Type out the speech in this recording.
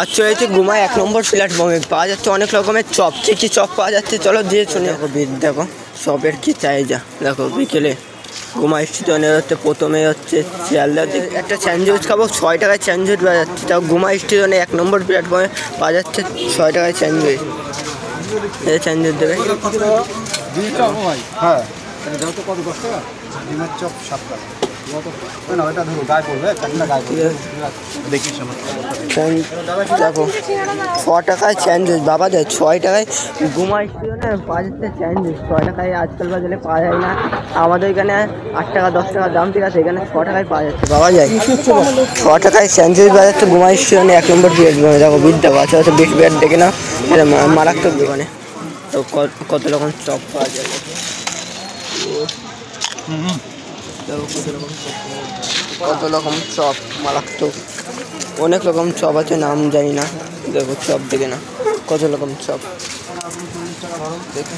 আর চলেছে গুমায় 1 নম্বর প্ল্যাটফর্মে পাওয়া যাচ্ছে অনেক রকমের চপ। কী চপ পাওয়া যাচ্ছে চলো দিয়ে শুনে। দেখো চপের কী চাহিদা। দেখো বিকেলে গুমা স্টেশনে হচ্ছে প্রথমে হচ্ছে শিয়ালদা একটা স্যান্ডউইচ খাবো 6 টাকায় স্যান্ডউইচ পাওয়া যাচ্ছে। তাও গুমা স্টেশনে 1 নম্বর প্ল্যাটফর্মে পাওয়া যাচ্ছে 6 টাকায় স্যান্ডউইচ। এই স্যান্ডউইচ দেবে হ্যাঁ কত 10 টাকা ডিমের চপ 7 টাকা ওটা ধরো গায়ে পড়বে দেখি দেখো 6 টাকায় স্যান্ডউইচ বাবা যায় 6 টাকায় গুমা স্টেশনে পাওয়া যাচ্ছে স্যান্ডউইচ 6 টাকায় আজকাল বাজারে পাওয়া যায় না। আমাদের এখানে 8 টাকা 10 টাকা দাম ঠিক আছে, এখানে 6 টাকায় পাওয়া যাচ্ছে পাওয়া যায়। 6 টাকায় স্যান্ডউইচ পাওয়া যাচ্ছে গুমা স্টেশনে 1 নম্বর প্ল্যাটফর্মে। দেখো বিদ্যা আছে হচ্ছে বেশ বেড দেখে না এটা মারাত্মক দোকানে। তো কত রকম চপ পাওয়া যায় কত রকম চপ মারাত্মক অনেক রকম চপ আছে নাম জানি না। দেখো চপ দেখে না কত রকম চপ দেখো।